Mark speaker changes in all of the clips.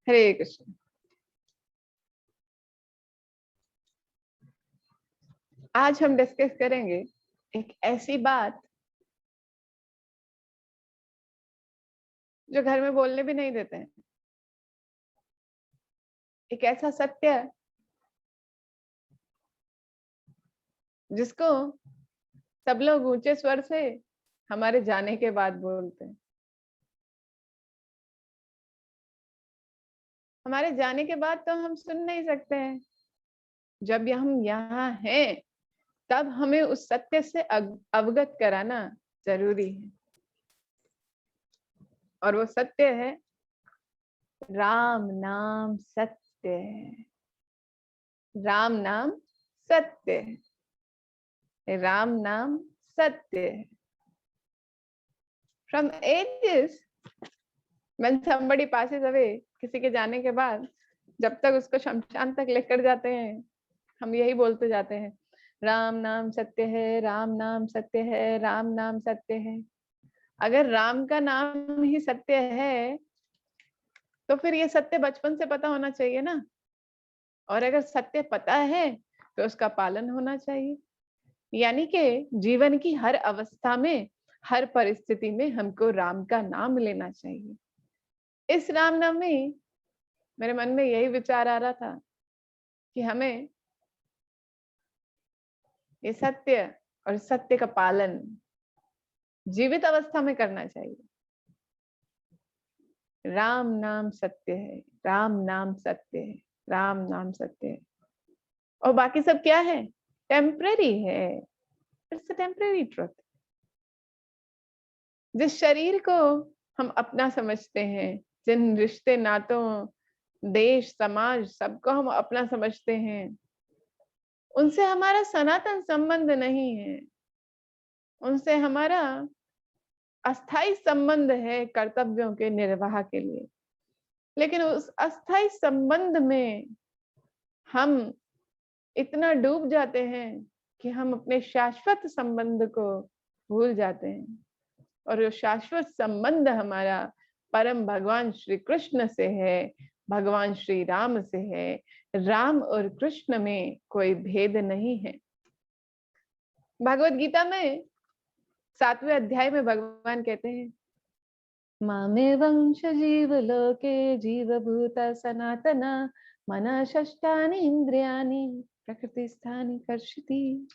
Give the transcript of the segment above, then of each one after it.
Speaker 1: हरे कृष्ण। आज हम डिस्कस करेंगे एक ऐसी बात जो घर में बोलने भी नहीं देते हैं। एक ऐसा सत्य जिसको सब लोग ऊंचे स्वर से हमारे जाने के बाद बोलते हैं। हमारे जाने के बाद तो हम सुन नहीं सकते हैं। जब हम यहाँ हैं तब हमें उस सत्य से अवगत कराना जरूरी है। और वो सत्य है राम नाम सत्य है। राम नाम सत्य है। राम नाम सत्य है। From ages when somebody passes away, किसी के जाने के बाद जब तक उसको शमशान तक लेकर जाते हैं हम यही बोलते जाते हैं, राम नाम सत्य है, राम नाम सत्य है, राम नाम सत्य है। अगर राम का नाम ही सत्य है तो फिर ये सत्य बचपन से पता होना चाहिए ना। और अगर सत्य पता है तो उसका पालन होना चाहिए। यानी कि जीवन की हर अवस्था में, हर परिस्थिति में हमको राम का नाम लेना चाहिए। इस राम नाम में मेरे मन में यही विचार आ रहा था कि हमें ये सत्य और सत्य का पालन जीवित अवस्था में करना चाहिए। राम नाम सत्य है, राम नाम सत्य है, राम नाम सत्य है। और बाकी सब क्या है? टेम्परेरी है। It's a temporary truth. जिस शरीर को हम अपना समझते हैं, जिन रिश्ते नातों, देश, समाज सबको हम अपना समझते हैं, उनसे हमारा सनातन संबंध नहीं है। उनसे हमारा अस्थाई संबंध है कर्तव्यों के निर्वाह के लिए। लेकिन उस अस्थाई संबंध में हम इतना डूब जाते हैं कि हम अपने शाश्वत संबंध को भूल जाते हैं। और जो शाश्वत संबंध हमारा परम भगवान श्री कृष्ण से है, भगवान श्री राम से है। राम और कृष्ण में कोई भेद नहीं है। भगवत गीता में 7वें अध्याय में भगवान कहते हैं, मामे वंश जीव लोके जीव भूत सनातना मन षष्ठानि इंद्रियाणि प्रकृति स्थानि कर्षति।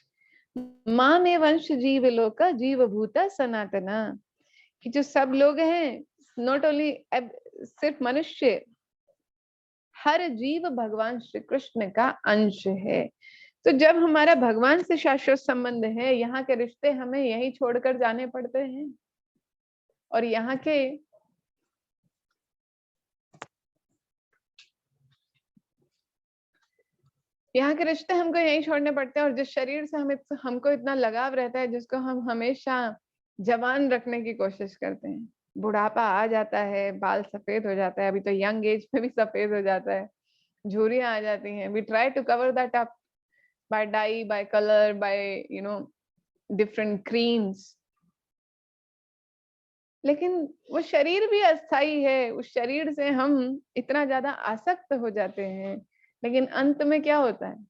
Speaker 1: मामे वंश जीव लोक जीव भूत सनातना, कि जो सब लोग हैं, नॉट ओनली सिर्फ मनुष्य, हर जीव भगवान श्री कृष्ण का अंश है। तो जब हमारा भगवान से शाश्वत संबंध है, यहाँ के रिश्ते हमें यही छोड़कर जाने पड़ते हैं। और यहाँ के रिश्ते हमको यही छोड़ने पड़ते हैं। और जिस शरीर से हमको इतना लगाव रहता है, जिसको हम हमेशा जवान रखने की कोशिश करते हैं, बुढ़ापा आ जाता है, बाल सफेद हो जाता है, अभी तो यंग एज में भी सफेद हो जाता है, झुर्रियां आ जाती हैं। We try to cover that up by dye, by colour, by different creams. लेकिन वो शरीर भी अस्थाई है। उस शरीर से हम इतना ज्यादा आसक्त हो जाते हैं, लेकिन अंत में क्या होता है?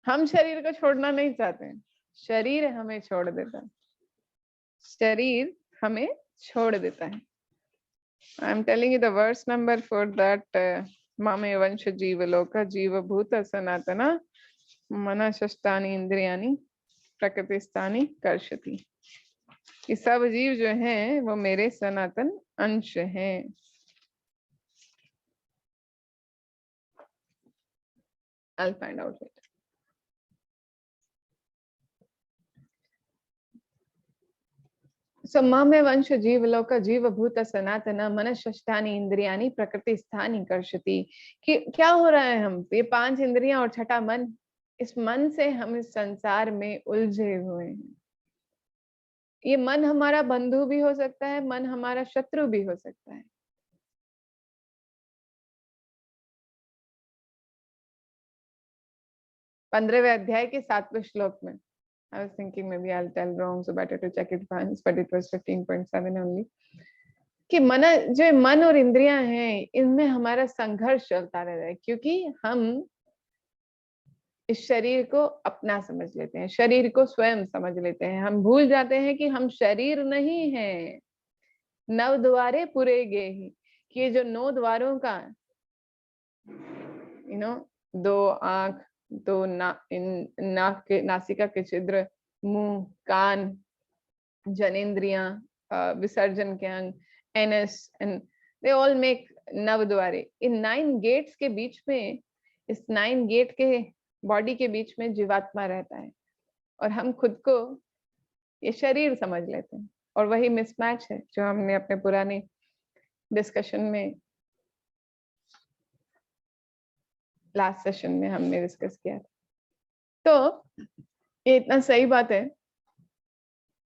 Speaker 1: हम शरीर को छोड़ना नहीं चाहते हैं, शरीर हमें छोड़ देता है। शरीर हमें छोड़ देता है। I am telling you the worse number for that. मामे वंश जीवलोक जीव भूत सनातना मन षष्ठानि इंद्रियाणि प्रकृति स्थानि कर्षति। कि सब जीव जो हैं वो मेरे सनातन अंश हैं। I'll find out later. So मामे वंश जीवलोक जीव भूत सनातन मन षष्ठानि इंद्रियाणि प्रकृति स्थानि कर्षति। कि क्या हो रहा है? हम ये 5 इंद्रियां और छठा मन, इस मन से हम इस संसार में उलझे हुए हैं। ये मन हमारा बंधु भी हो सकता है, मन हमारा शत्रु भी हो सकता है। पंद्रहवें अध्याय के 7वें श्लोक में, I was thinking maybe I'll tell wrong, so better to check it once, but it was 15.7 only. कि जो मन और इंद्रियां हैं, इनमें हमारा संघर्ष चलता रहता है, क्योंकि हम इस शरीर को अपना समझ लेते हैं, शरीर को स्वयं समझ लेते हैं। हम भूल जाते हैं कि हम शरीर नहीं हैं। नव द्वारे पुरे गे ही, कि ये जो 9 द्वारों का दो आंख, दो नाक के, नासिका के छिद्र, मुंह, कान, जनेंद्रियां, विसर्जन के अंग, anus, and they all make नव द्वारे। इन 9 गेट्स के बीच में, इस 9 गेट के बॉडी के बीच में जीवात्मा रहता है, और हम खुद को ये शरीर समझ लेते हैं। और वही मिसमैच है जो हमने अपने पुराने डिस्कशन में, लास्ट सेशन में हमने डिस्कस किया था। तो ये इतना सही बात है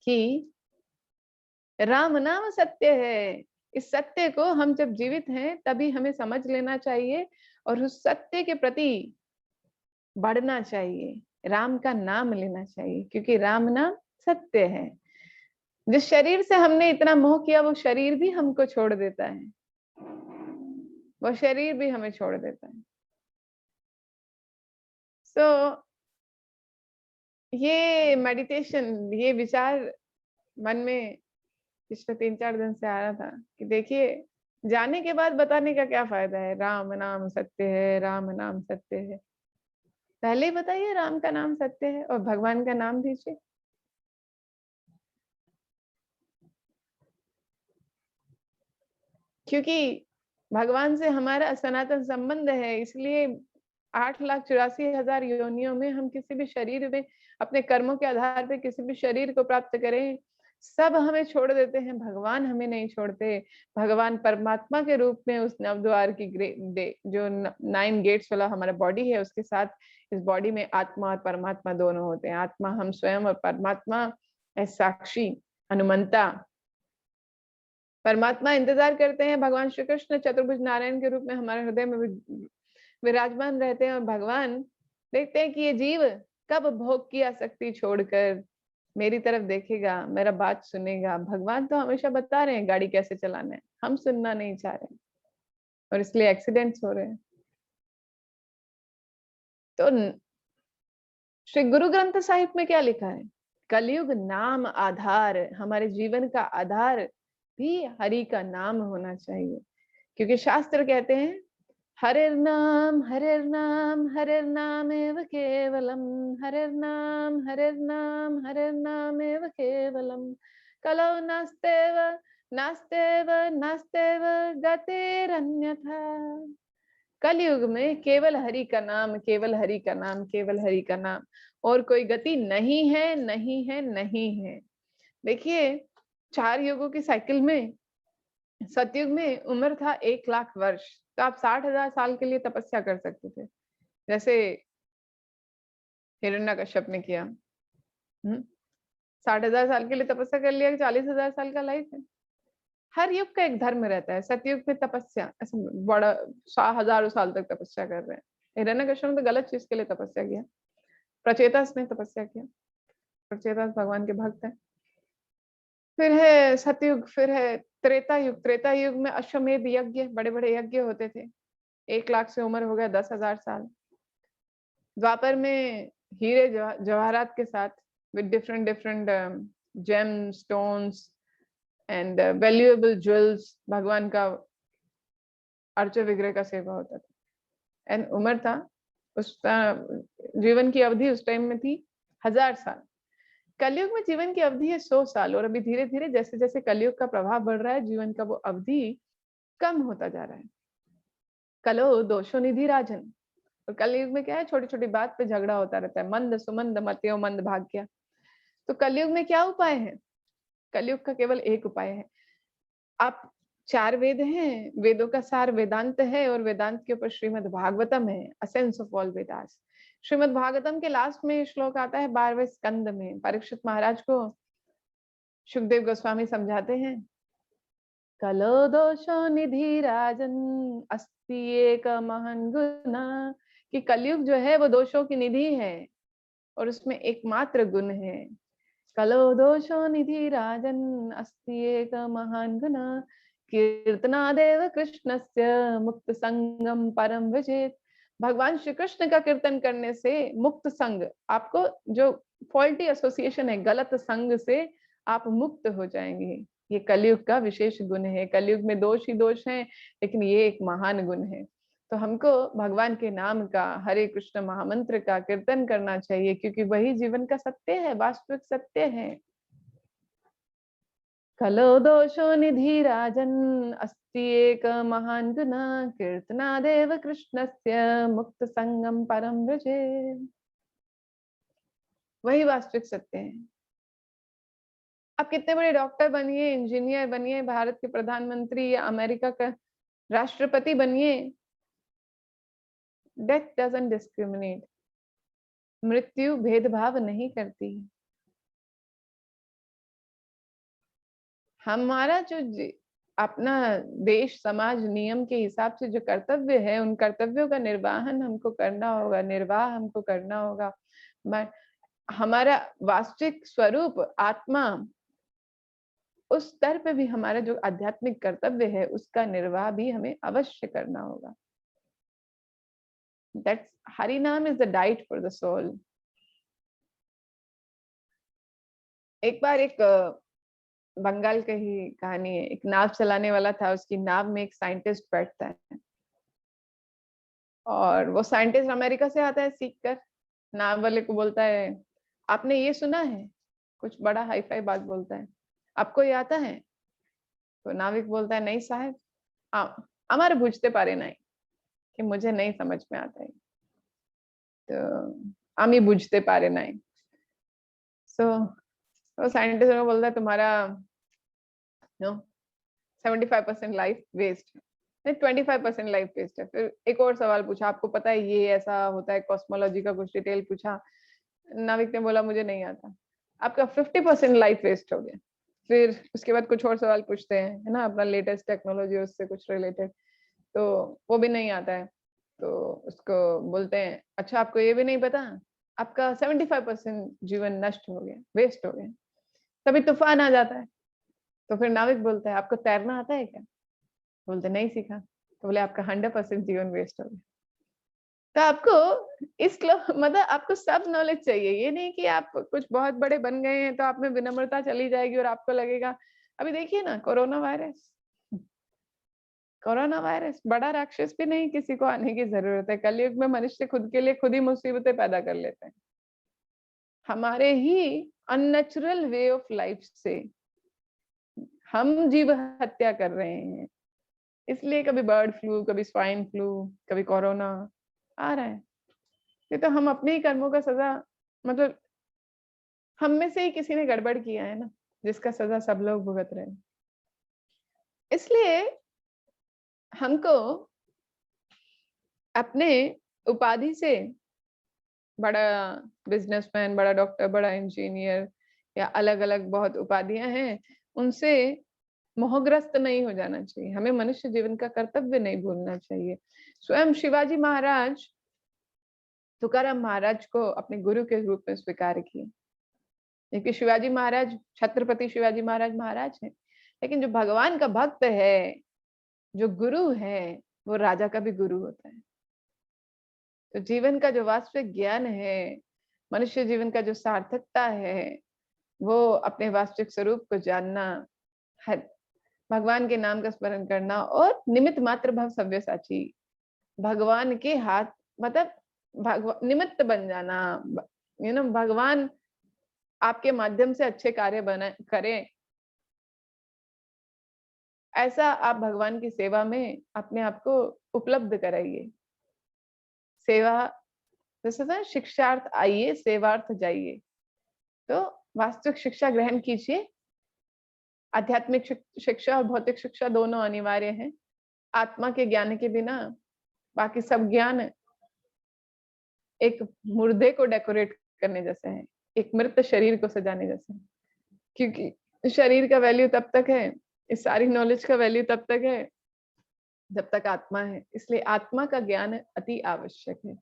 Speaker 1: कि राम नाम सत्य है। इस सत्य को हम जब जीवित हैं तभी हमें समझ लेना चाहिए, और उस सत्य के प्रति बढ़ना चाहिए, राम का नाम लेना चाहिए, क्योंकि राम नाम सत्य है। जिस शरीर से हमने इतना मोह किया, वो शरीर भी हमको छोड़ देता है, वो शरीर भी हमें छोड़ देता है। सो ये मेडिटेशन, ये विचार मन में पिछले 3-4 दिन से आ रहा था कि देखिए, जाने के बाद बताने का क्या फायदा है, राम नाम सत्य है, राम नाम सत्य है। पहले ही बताइए राम का नाम सत्य है, और भगवान का नाम दीजिए। क्योंकि भगवान से हमारा सनातन संबंध है, इसलिए 8,84,000 योनियों में हम किसी भी शरीर में अपने कर्मों के आधार पे किसी भी शरीर को प्राप्त करें, सब हमें छोड़ देते हैं, भगवान हमें नहीं छोड़ते। भगवान परमात्मा के रूप में उस नवद्वार की जो 9 गेट्स वाला हमारा बॉडी है, उसके साथ इस बॉडी में आत्मा और परमात्मा दोनों होते हैं। आत्मा हम स्वयं, और परमात्मा है साक्षी, हनुमंता। परमात्मा इंतजार करते हैं, भगवान श्री कृष्ण चतुर्भुज नारायण के रूप में हमारे हृदय में विराजमान रहते हैं, और भगवान देखते हैं कि ये जीव कब भोग की आसक्ति छोड़कर मेरी तरफ देखेगा, मेरा बात सुनेगा। भगवान तो हमेशा बता रहे हैं गाड़ी कैसे चलाना है, हम सुनना नहीं चाह रहे हैं, और इसलिए एक्सीडेंट्स हो रहे हैं। तो श्री गुरु ग्रंथ साहिब में क्या लिखा है? कलयुग नाम आधार, हमारे जीवन का आधार भी हरि का नाम होना चाहिए, क्योंकि शास्त्र कहते हैं हरिर्नाम हरिर्नाम हरिर्नाम एव केवलम, हरिर्नाम हरिर्नाम हरिर्नाम एव केवलम, कलौ नास्तेव नास्तेव नास्तेव गतिरन्यथा। कलयुग में केवल हरि का नाम, केवल हरि का नाम, केवल हरि का नाम, और कोई गति नहीं है, नहीं है, नहीं है। देखिए, 4 युगों की साइकिल में सतयुग में उम्र था 1,00,000 वर्ष, तो आप 60,000 साल के लिए तपस्या कर सकते थे, जैसे हिरण्यकश्यप ने किया। 60,000 साल के लिए तपस्या कर लिया, 40,000 साल का लाइफ है। हर युग का एक धर्म रहता है। सतयुग में तपस्या, ऐसे बड़ा हजारों साल तक तपस्या कर रहे हैं। हिरण्यकश्यप ने तो गलत चीज के लिए तपस्या किया, प्रचेतास ने तपस्या किया, प्रचेतास भगवान के भक्त है। फिर है सतयुग, फिर है त्रेता युग। त्रेता युग में अश्वमेध यज्ञ, बड़े बड़े यज्ञ होते थे। 1,00,000 से उम्र हो गया 10,000 साल। द्वापर में हीरे जवाहरात के साथ, with different different gem stones and valuable jewels, भगवान का अर्च विग्रह का सेवा होता था। एंड उम्र था, उस जीवन की अवधि उस टाइम में थी 1,000 साल। कलयुग में जीवन की अवधि है 100 साल, और अभी धीरे धीरे जैसे जैसे कलयुग का प्रभाव बढ़ रहा है, जीवन का वो अवधि कम होता जा रहा है। कलो दोषो निधि राजन। और कलयुग में क्या है, छोटी छोटी बात पे झगड़ा होता रहता है, मंद सुमंद मत्यो मंद भाग्य। तो कलयुग में क्या उपाय है? कलयुग का केवल एक उपाय है। आप 4 वेद हैं, वेदों का सार वेदांत है, और वेदांत के ऊपर श्रीमद् भागवतम है, असेंस ऑफ ऑल वेदास। श्रीमद् भागवतम के लास्ट में श्लोक आता है 12वें स्कंद में। परीक्षित महाराज को सुखदेव गोस्वामी समझाते हैं, कलो दोषो निधि राजन अस्ति एक महान गुना, कि कलयुग जो है वो दोषों की निधि है, और उसमें एकमात्र गुण है। कलो दोषो निधि राजन अस्ति एक महान गुना, कीर्तनादेव कृष्णस्य मुक्त संगम परम विजेत। भगवान श्री कृष्ण का कीर्तन करने से मुक्त संग, आपको जो फॉल्टी एसोसिएशन है, गलत संग से आप मुक्त हो जाएंगे। ये कलयुग का विशेष गुण है। कलयुग में दोष ही दोष हैं, लेकिन ये एक महान गुण है। तो हमको भगवान के नाम का, हरे कृष्ण महामंत्र का कीर्तन करना चाहिए, क्योंकि वही जीवन का सत्य है, वास्तविक सत्य है। कलो दोषो निधि राजन अस्ति एक महान गुना कीर्तनादेव कृष्णस्य मुक्त संगम परम व्रजे। वही वास्तविक सत्य है। आप कितने बड़े डॉक्टर बनिए, इंजीनियर बनिए, भारत के प्रधानमंत्री या अमेरिका का राष्ट्रपति बनिए, डेथ डजंट डिस्क्रिमिनेट। मृत्यु भेदभाव नहीं करती। हमारा जो अपना देश समाज नियम के हिसाब से जो कर्तव्य है, उन कर्तव्यों का निर्वाहन हमको करना होगा, निर्वाह हमको करना होगा। हमारा वास्तविक स्वरूप आत्मा, उस स्तर पे भी हमारा जो आध्यात्मिक कर्तव्य है, उसका निर्वाह भी हमें अवश्य करना होगा। That's Harinam is the diet for the soul. एक बार एक बंगाल की ही कहानी है। एक नाव चलाने वाला था, उसकी नाव में एक साइंटिस्ट बैठता है, और वो साइंटिस्ट अमेरिका से आता है सीख कर। नाव वाले को बोलता है, आपने ये सुना है? कुछ बड़ा हाई फाई बात बोलता है, आपको ये आता है? तो नाविक बोलता है, नहीं साहब, हमारे बुझते पारे नहीं, कि मुझे नहीं समझ में आता है, तो आमी बुझते पारे नहीं। सो वो साइंटिस्ट को बोलता है, तुम्हारा 75% लाइफ वेस्ट है, 25% लाइफ वेस्ट है। फिर एक और सवाल पूछा, आपको पता है ये ऐसा होता है? कॉस्मोलॉजी का कुछ डिटेल पूछा। नाविक ने बोला, मुझे नहीं आता। आपका 50% लाइफ वेस्ट हो गया। फिर उसके बाद कुछ और सवाल पूछते हैं, है ना, अपना लेटेस्ट टेक्नोलॉजी उससे कुछ रिलेटेड, तो वो भी नहीं आता है। तो उसको बोलते हैं, अच्छा आपको ये भी नहीं पता? आपका 75% जीवन नष्ट हो गया, वेस्ट हो गया। तभी तूफान आ जाता है। तो फिर नाविक बोलता है, आपको तैरना आता है क्या? बोलते, नहीं सीखा। तो बोले, आपका 100% जीवन वेस्ट हो गया। तो आपको मतलब आपको सब नॉलेज चाहिए। ये नहीं कि आप कुछ बहुत बड़े बन गए हैं तो आप में विनम्रता चली जाएगी और आपको लगेगा। अभी देखिए ना, कोरोना वायरस, कोरोना वायरस बड़ा राक्षस भी नहीं, किसी को आने की जरूरत है। कलयुग में मनुष्य खुद के लिए खुद ही मुसीबतें पैदा कर लेते हैं, हमारे ही अननेचुरल वे ऑफ लाइफ से हम जीव हत्या कर रहे हैं। इसलिए कभी बर्ड फ्लू, कभी स्वाइन फ्लू, कभी कोरोना आ रहा है। ये तो हम अपने ही कर्मों का सजा, मतलब हम में से ही किसी ने गड़बड़ किया है ना, जिसका सजा सब लोग भुगत रहे हैं। इसलिए हमको अपने उपाधि से, बड़ा बिजनेसमैन, बड़ा डॉक्टर, बड़ा इंजीनियर, या अलग अलग बहुत उपाधियां हैं, उनसे मोहग्रस्त नहीं हो जाना चाहिए। हमें मनुष्य जीवन का कर्तव्य नहीं भूलना चाहिए। स्वयं शिवाजी महाराज तुकाराम महाराज को अपने गुरु के रूप में स्वीकार किए, क्योंकि शिवाजी महाराज छत्रपति शिवाजी महाराज महाराज हैं, लेकिन जो भगवान का भक्त है, जो गुरु है, वो राजा का भी गुरु होता है। तो जीवन का जो वास्तविक ज्ञान है, मनुष्य जीवन का जो सार्थकता है, वो अपने वास्तविक स्वरूप को जानना, हर भगवान के नाम का स्मरण करना, और निमित्त मात्र भव सव्यसाची, भगवान के हाथ, मतलब निमित्त बन जाना। भगवान आपके माध्यम से अच्छे कार्य बना करें, ऐसा आप भगवान की सेवा में अपने आप को उपलब्ध कराइए। सेवा जैसे ना, शिक्षार्थ आइए, सेवार्थ जाइए। तो वास्तविक शिक्षा ग्रहण कीजिए। आध्यात्मिक शिक्षा और भौतिक शिक्षा दोनों अनिवार्य हैं। आत्मा के ज्ञान के बिना बाकी सब ज्ञान एक मुर्दे को डेकोरेट करने जैसे है, एक मृत शरीर को सजाने जैसे है। क्योंकि शरीर का वैल्यू तब तक है, इस सारी नॉलेज का वैल्यू तब तक है जब तक आत्मा है। इसलिए आत्मा का ज्ञान अति आवश्यक है।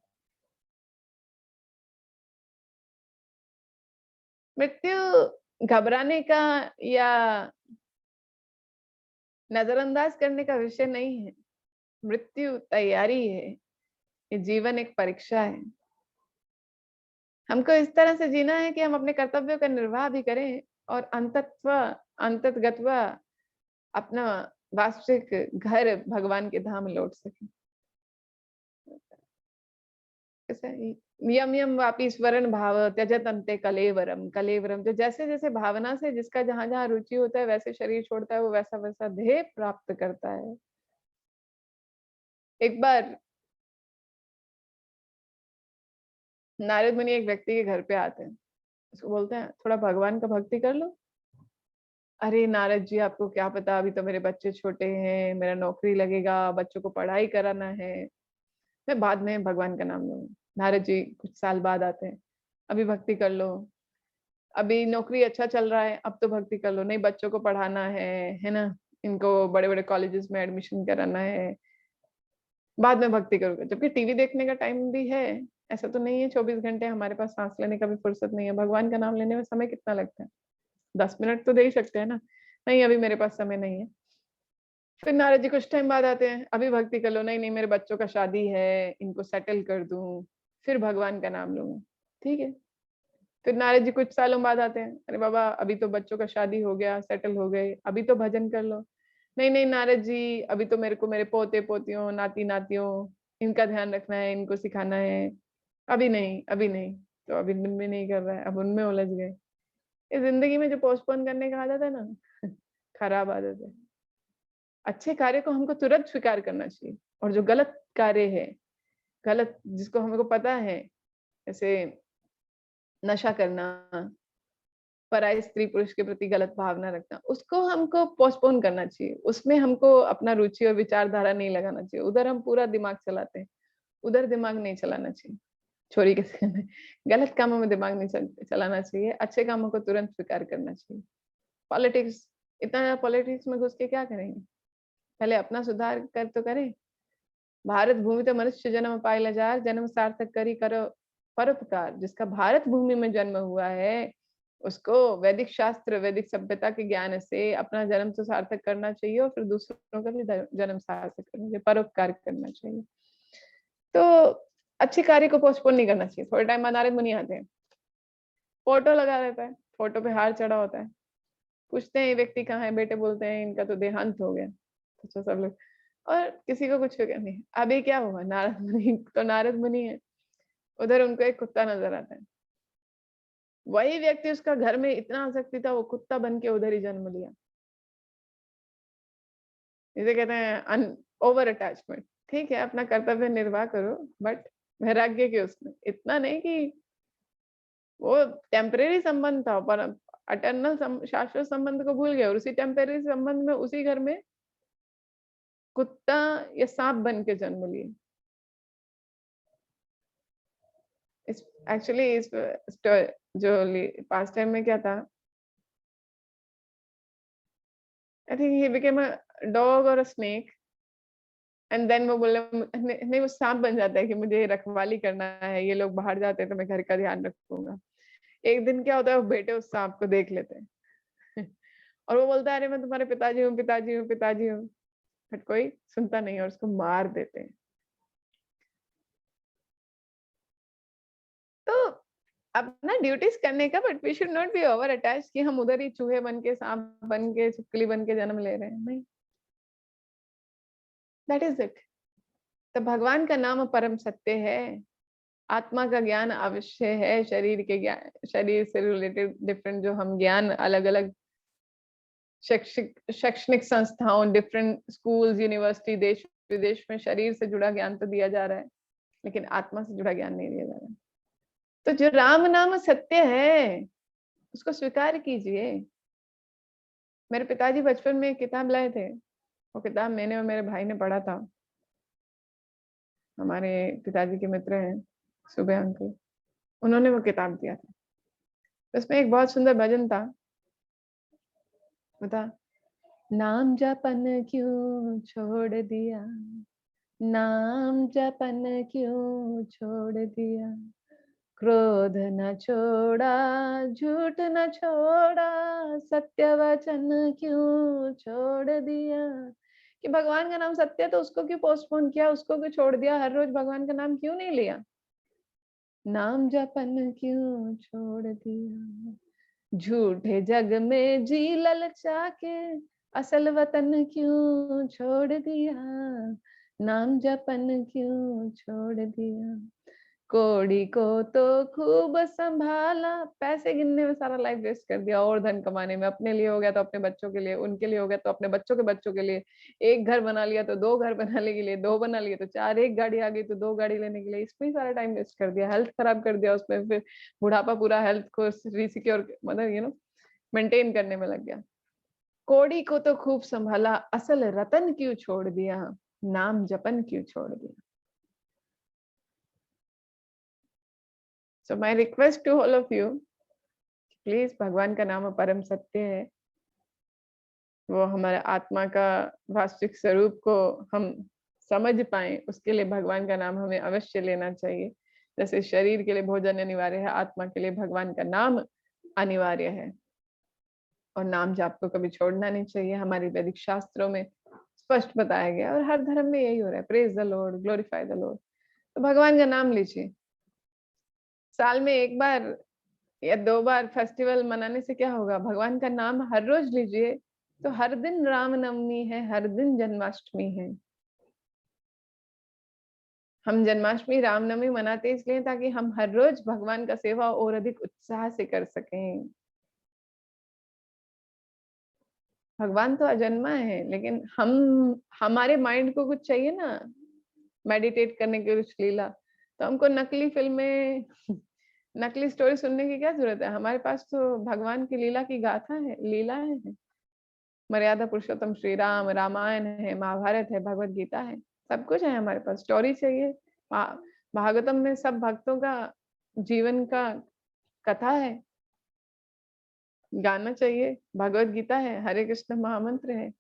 Speaker 1: मृत्यु घबराने का या नजरअंदाज करने का विषय नहीं है। मृत्यु तैयारी है, ये जीवन एक परीक्षा है। हमको इस तरह से जीना है कि हम अपने कर्तव्यों का निर्वाह भी करें और अंततगत्वा अपना वास्तविक घर भगवान के धाम लौट सके। ऐसा ही यम यम वापी स्वरण भाव त्यजत अंते कलेवरम। कलेवरम जो जैसे जैसे भावना से जिसका जहां जहां रुचि होता है वैसे शरीर छोड़ता है, वो वैसा वैसा ध्येय प्राप्त करता है। एक बार नारद मुनि एक व्यक्ति के घर पे आते हैं, उसको बोलते हैं थोड़ा भगवान का भक्ति कर लो। अरे नारद जी, आपको क्या पता, अभी तो मेरे बच्चे छोटे हैं, मेरा नौकरी लगेगा, बच्चों को पढ़ाई कराना है, मैं बाद में भगवान का नाम लूंगा। नारद जी कुछ साल बाद आते हैं, अभी भक्ति कर लो, अभी नौकरी अच्छा चल रहा है, अब तो भक्ति कर लो। नहीं, बच्चों को पढ़ाना है ना, इनको बड़े बड़े कॉलेजेस में एडमिशन कराना है, बाद में भक्ति करोगे। जबकि टीवी देखने का टाइम भी है, ऐसा तो नहीं है 24 घंटे हमारे पास सांस लेने का भी फुर्सत नहीं है। भगवान का नाम लेने में समय कितना लगता है, 10 मिनट तो दे ही सकते हैं ना। नहीं, अभी मेरे पास समय नहीं है। फिर नारद जी कुछ टाइम बाद आते हैं, अभी भक्ति कर लो। नहीं नहीं, मेरे बच्चों का शादी है, इनको सेटल कर दूं, फिर भगवान का नाम लूंगा। ठीक है। फिर नारद जी कुछ सालों बाद आते हैं, अरे बाबा अभी तो बच्चों का शादी हो गया, सेटल हो गए, अभी तो भजन कर लो। नहीं नहीं नारद जी, अभी तो मेरे को मेरे पोते पोतियों नाती नातियों इनका ध्यान रखना है, इनको सिखाना है, अभी नहीं अभी नहीं। तो अभी दिन भी नहीं कर रहा है, अब उनमें उलझ गए। इस जिंदगी में जो पोस्टपोन करने का आदत है ना, खराब आदत है। अच्छे कार्य को हमको तुरंत स्वीकार करना चाहिए, और जो गलत कार्य है, गलत जिसको हमको पता है, जैसे नशा करना, पराये स्त्री पुरुष के प्रति गलत भावना रखना, उसको हमको पोस्टपोन करना चाहिए। उसमें हमको अपना रुचि और विचारधारा नहीं लगाना चाहिए। उधर हम पूरा दिमाग चलाते हैं, उधर दिमाग नहीं चलाना चाहिए। छोरी के गलत कामों में दिमाग नहीं चलाना चाहिए, अच्छे कामों को तुरंत स्वीकार करना चाहिए। पॉलिटिक्स, इतना ज्यादा पॉलिटिक्स में घुस के क्या करेंगे, पहले अपना सुधार कर तो करें। भारत भूमि तो मनुष्य जन्म पाए जार, जन्म सार्थक करी करो परोपकार। जिसका भारत भूमि में जन्म हुआ है, उसको वैदिक शास्त्र वैदिक सभ्यता के ज्ञान से अपना जन्म तो सार्थक करना चाहिए, और फिर दूसरों का भी जन्म सार्थक करना चाहिए, परोपकार करना चाहिए। तो अच्छे कार्य को पोस्टपोन नहीं करना चाहिए। थोड़े टाइम बाद नारद मुनि आते हैं, फोटो लगा रहता है, फोटो पे हार चढ़ा होता है, पूछते हैं ये व्यक्ति कहाँ है बेटे, बोलते हैं इनका तो देहांत हो गया। अच्छा, सब लोग, और किसी को कुछ फिक्र नहीं। अभी क्या हुआ, नारद मुनि तो नारद मुनि है, उधर उनको एक कुत्ता नजर आता है। वही व्यक्ति, उसका घर में इतना आसक्ति था, वो कुत्ता बन के उधर ही जन्म लिया। इसे कहते हैं ओवर अटैचमेंट। ठीक है, अपना कर्तव्य निर्वाह करो, बट वैराग्य के उसमें इतना नहीं कि वो टेम्परेरी संबंध था, पर अटर्नल शाश्वत संबंध को भूल गए, और उसी टेम्परेरी संबंध में उसी घर में कुत्ता या सांप बन के जन्म लिए। इस एक्चुअली इस जो पास्ट टाइम में क्या था, I think he became a dog और अ स्नेक, एंड देन वो बोले नहीं, वो सांप बन जाता है कि मुझे रखवाली करना है, ये लोग बाहर जाते हैं तो मैं घर का ध्यान रखूंगा। एक दिन क्या होता है, वो बेटे उस सांप को देख लेते हैं और वो बोलता है अरे मैं तुम्हारे पिताजी हूँ, पिताजी हूँ, पिताजी हूँ। बट कोई सुनता नहीं और उसको मार देते हैं। तो अपना ड्यूटीज करने का, but we should not be over attach कि हम उधर ही चूहे बन के, सांप बन के, छिपकली बन के जन्म ले रहे हैं। नहीं, दैट इज इट। तो भगवान का नाम परम सत्य है, आत्मा का ज्ञान अवश्य है, शरीर के ज्ञान, शरीर से रिलेटेड डिफरेंट जो हम ज्ञान अलग अलग शैक्षणिक संस्थाओं, डिफरेंट स्कूल्स, यूनिवर्सिटी, देश विदेश में शरीर से जुड़ा ज्ञान तो दिया जा रहा है, लेकिन आत्मा से जुड़ा ज्ञान नहीं दिया जा रहा है। तो जो राम नाम सत्य है उसको स्वीकार कीजिए। मेरे पिताजी बचपन में एक किताब लाए थे, वो किताब मैंने और मेरे भाई ने पढ़ा था। हमारे पिताजी के मित्र हैं सुबह अंकल, उन्होंने वो किताब दिया था। उसमें एक बहुत सुंदर भजन था, बता, नाम जपन क्यों छोड़ दिया, नाम जपन क्यों छोड़ दिया, क्रोध न छोड़ा, झूठ न छोड़ा, सत्य वचन क्यों छोड़ दिया। कि भगवान का नाम सत्य है तो उसको क्यों पोस्टपोन किया, उसको क्यों छोड़ दिया, हर रोज भगवान का नाम क्यों नहीं लिया, नाम जपन क्यों छोड़ दिया। झूठे जग में जी ललचा के असल वतन क्यों छोड़ दिया, नाम जपन क्यों छोड़ दिया। कोड़ी को तो खूब संभाला, पैसे गिनने में सारा लाइफ वेस्ट कर दिया, और धन कमाने में, अपने लिए हो गया तो अपने बच्चों के लिए, उनके लिए हो गया तो अपने बच्चों के बच्चों के लिए, एक घर बना लिया तो दो घर बनाने के लिए, दो बना लिए तो चार, एक गाड़ी आ गई तो दो गाड़ी लेने के लिए, इसमें ही सारा टाइम वेस्ट कर दिया, हेल्थ खराब कर दिया उसमें, फिर बुढ़ापा पूरा हेल्थ को रिसिक्योर मतलब मेंटेन करने में लग गया। कोड़ी को तो खूब संभाला, असल रतन क्यों छोड़ दिया, नाम जपन क्यों छोड़ दिया। So my request to all of you, please भगवान का नाम परम सत्य है, वो हमारे आत्मा का वास्तविक स्वरूप को हम समझ पाए, उसके लिए भगवान का नाम हमें अवश्य लेना चाहिए। जैसे शरीर के लिए भोजन अनिवार्य है, आत्मा के लिए भगवान का नाम अनिवार्य है, और नाम जाप को कभी छोड़ना नहीं चाहिए। हमारे वैदिक शास्त्रों में स्पष्ट बताया गया, और हर धर्म में यही हो रहा है, praise the Lord, glorify the Lord. तो भगवान का नाम लीजिए, साल में एक बार या दो बार फेस्टिवल मनाने से क्या होगा, भगवान का नाम हर रोज लीजिए, तो हर दिन रामनवमी है, हर दिन जन्माष्टमी है। हम जन्माष्टमी रामनवमी मनाते इसलिए ताकि हम हर रोज भगवान का सेवा और अधिक उत्साह से कर सकें। भगवान तो अजन्मा है, लेकिन हम हमारे माइंड को कुछ चाहिए ना, मेडिटेट करने की कुछ लीला, तो हमको नकली फिल्में नकली स्टोरी सुनने की क्या जरूरत है, हमारे पास तो भगवान की लीला की गाथा है, लीला है, मर्यादा पुरुषोत्तम श्री राम, रामायण है, महाभारत है, भगवत गीता है, सब कुछ है हमारे पास। स्टोरी चाहिए, भागवतम में सब भक्तों का जीवन का कथा है, गाना चाहिए, भगवत गीता है, हरे कृष्ण महामंत्र है।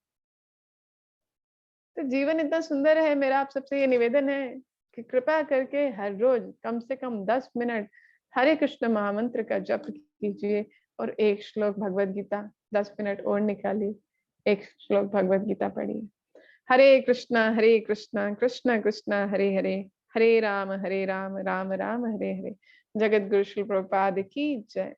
Speaker 1: तो जीवन इतना सुंदर है, मेरा आप सबसे ये निवेदन है कि कृपया करके हर रोज कम से कम 10 मिनट हरे कृष्ण महामंत्र का जप कीजिए, और एक श्लोक भगवत गीता 10 मिनट और निकालिए, एक श्लोक भगवत गीता पढ़िए। हरे कृष्णा कृष्ण कृष्ण हरे हरे, हरे राम राम राम हरे हरे। जगत गुरु श्री प्रभुपाद की जय।